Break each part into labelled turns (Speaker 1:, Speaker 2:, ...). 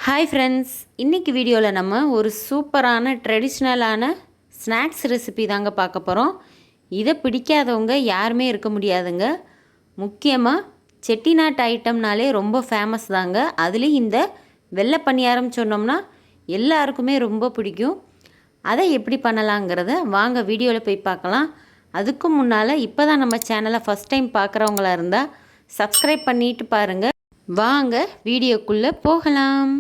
Speaker 1: Hi friends, இன்றைக்கி வீடியோவில் நம்ம ஒரு சூப்பரான ட்ரெடிஷ்னலான ஸ்நாக்ஸ் ரெசிபி தாங்க பார்க்க போகிறோம். இதை பிடிக்காதவங்க யாருமே இருக்க முடியாதுங்க. முக்கியமாக செட்டிநாட்டு ஐட்டம்னாலே ரொம்ப ஃபேமஸ் தாங்க. அதுலேயும் இந்த வெள்ளை பணியாரம் சொன்னோம்னா எல்லாருக்குமே ரொம்ப பிடிக்கும். அதை எப்படி பண்ணலாங்கிறத வாங்க வீடியோவில் போய் பார்க்கலாம். அதுக்கு முன்னால் இப்போ தான் நம்ம சேனலை ஃபஸ்ட் டைம் பார்க்குறவங்களா இருந்தால் சப்ஸ்கிரைப் பண்ணிட்டு பாருங்கள். வாங்க வீடியோக்குள்ளே போகலாம்.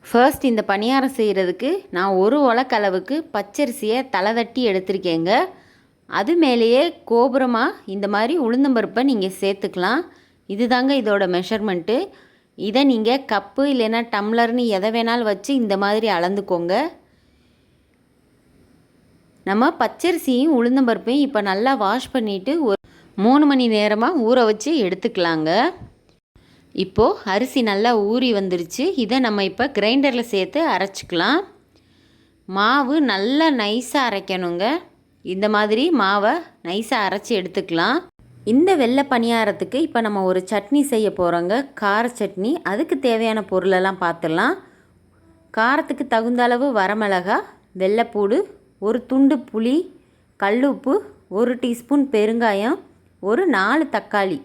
Speaker 1: ஃபர்ஸ்ட் இந்த பணியாரம் செய்கிறதுக்கு நான் ஒரு உலக்களவுக்கு பச்சரிசியை தலை தட்டி எடுத்திருக்கேங்க. அது மேலேயே கோபுரமாக இந்த மாதிரி உளுந்தம்பருப்பை நீங்கள் சேர்த்துக்கலாம். இதுதாங்க இதோட மெஷர்மெண்ட்டு. இதை நீங்கள் கப்பு இல்லைன்னா டம்ளர்னு எதை வேணாலும் வச்சு இந்த மாதிரி அளந்துக்கோங்க. நம்ம பச்சரிசியும் உளுந்தம்பருப்பையும் இப்போ நல்லா வாஷ் பண்ணிவிட்டு ஒரு 3 மணி நேரமாக ஊற வச்சு எடுத்துக்கலாங்க. இப்போது அரிசி நல்லா ஊறி வந்துருச்சு. இதை நம்ம இப்போ கிரைண்டரில் சேர்த்து அரைச்சிக்கலாம். மாவு நல்லா நைஸாக அரைக்கணுங்க. இந்த மாதிரி மாவை நைஸாக அரைச்சி எடுத்துக்கலாம். இந்த வெள்ளை பணியாரத்துக்கு இப்போ நம்ம ஒரு சட்னி செய்ய போகிறோங்க, கார சட்னி. அதுக்கு தேவையான பொருளெல்லாம் பார்த்துடலாம். காரத்துக்கு தகுந்த அளவு வரமிளகா, வெள்ளைப்பூடு, ஒரு துண்டு புளி, கல்லுப்பு, 1 டீஸ்பூன் பெருங்காயம், ஒரு 4 தக்காளி.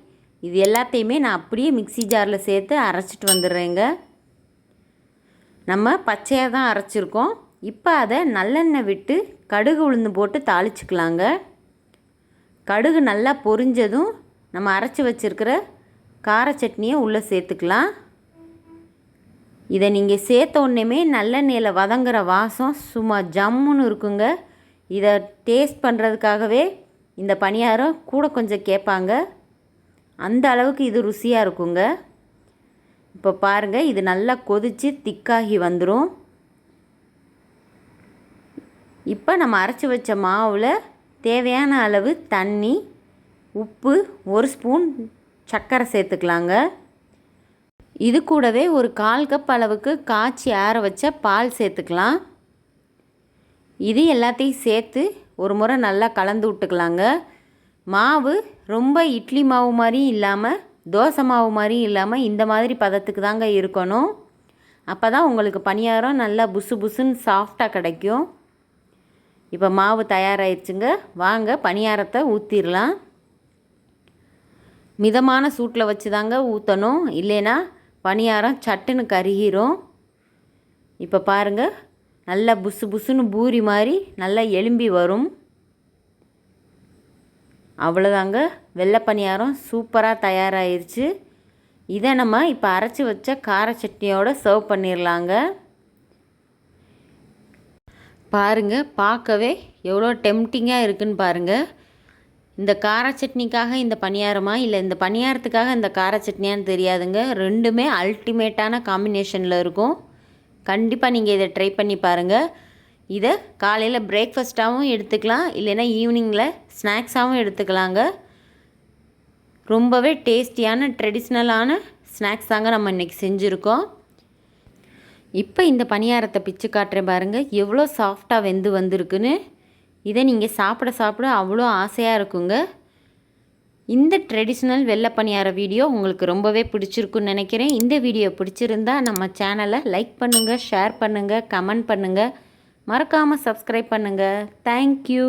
Speaker 1: இது எல்லாத்தையுமே நான் அப்படியே மிக்ஸி ஜாரில் சேர்த்து அரைச்சிட்டு வந்துடுறேங்க. நம்ம பச்சையாக தான் அரைச்சிருக்கோம். இப்போ அதை நல்லெண்ணெய் விட்டு கடுகு உளுந்து போட்டு தாளிச்சுக்கலாங்க. கடுகு நல்லா பொரிஞ்சதும் நம்ம அரைச்சி வச்சுருக்கிற கார சட்னியை உள்ளே சேர்த்துக்கலாம். இதை நீங்கள் சேர்த்த உடனேமே நல்லெண்ணெயில் வதங்குற வாசம் சும்மா ஜம்முன்னு இருக்குங்க. இதை டேஸ்ட் பண்ணுறதுக்காகவே இந்த பணியாரம் கூட கொஞ்சம் கேட்பாங்க. அந்த அளவுக்கு இது ருசியாக இருக்குங்க. இப்போ பாருங்கள், இது நல்லா கொதித்து திக்காகி வந்துடும். இப்போ நம்ம அரைச்சி வச்ச மாவில் தேவையான அளவு தண்ணி, உப்பு, 1 ஸ்பூன் சர்க்கரை சேர்த்துக்கலாங்க. இது கூடவே ஒரு 1/4 கப் அளவுக்கு காய்ச்சி ஆற வச்ச பால் சேர்த்துக்கலாம். இது எல்லாத்தையும் சேர்த்து ஒரு முறை நல்லா கலந்து விட்டுக்கலாங்க. மாவு ரொம்ப இட்லி மாவு மாதிரியும் இல்லாமல் தோசை மாவு மாதிரியும் இல்லாமல் இந்த மாதிரி பதத்துக்கு தாங்க இருக்கணும். அப்போ தான் உங்களுக்கு பணியாரம் நல்லா புசு புசுன்னு சாஃப்டாக கிடைக்கும். இப்போ மாவு தயாராகிடுச்சுங்க. வாங்க பணியாரத்தை ஊற்றிடலாம். மிதமான சூட்டில் வச்சு தாங்க ஊற்றணும், இல்லைன்னா பணியாரம் சட்டுன்னு கருகிரும். இப்போ பாருங்கள், நல்லா புசு புசுன்னு பூரி மாதிரி நல்லா எலும்பி வரும். அவ்வளோதாங்க, வெள்ளை பணியாரம் சூப்பராக தயாராகிருச்சு. இதை நம்ம இப்போ அரைச்சி வச்ச கார சட்னியோடு சர்வ் பண்ணிடலாங்க. பாருங்கள், பார்க்கவே எவ்வளோ டெம்டிங்காக இருக்குன்னு பாருங்கள். இந்த கார சட்னிக்காக இந்த பணியாரமா இல்லை இந்த பணியாரத்துக்காக இந்த கார சட்னியான்னு தெரியாதுங்க. ரெண்டுமே அல்டிமேட்டான காம்பினேஷனில் இருக்கும். கண்டிப்பாக நீங்கள் இதை ட்ரை பண்ணி பாருங்கள். இதை காலையில் பிரேக்ஃபாஸ்ட்டாகவும் எடுத்துக்கலாம், இல்லைன்னா ஈவினிங்கில் ஸ்நாக்ஸாகவும் எடுத்துக்கலாங்க. ரொம்பவே டேஸ்டியான ட்ரெடிஷ்னலான ஸ்நாக்ஸ் தாங்க நம்ம இன்றைக்கி செஞ்சுருக்கோம். இப்போ இந்த பணியாரத்தை பிச்சு காட்டுறேன் பாருங்கள், எவ்வளோ சாஃப்டாக வெந்து வந்திருக்குன்னு. இதை நீங்கள் சாப்பிட அவ்வளோ ஆசையாக இருக்குங்க. இந்த ட்ரெடிஷ்னல் வெள்ளை பணியார வீடியோ உங்களுக்கு ரொம்பவே பிடிச்சிருக்குன்னு நினைக்கிறேன். இந்த வீடியோ பிடிச்சிருந்தா நம்ம சேனலை லைக் பண்ணுங்கள், ஷேர் பண்ணுங்கள், கமெண்ட் பண்ணுங்கள், மறக்காமல் சப்ஸ்கிரைப் பண்ணுங்கள். தேங்க்யூ.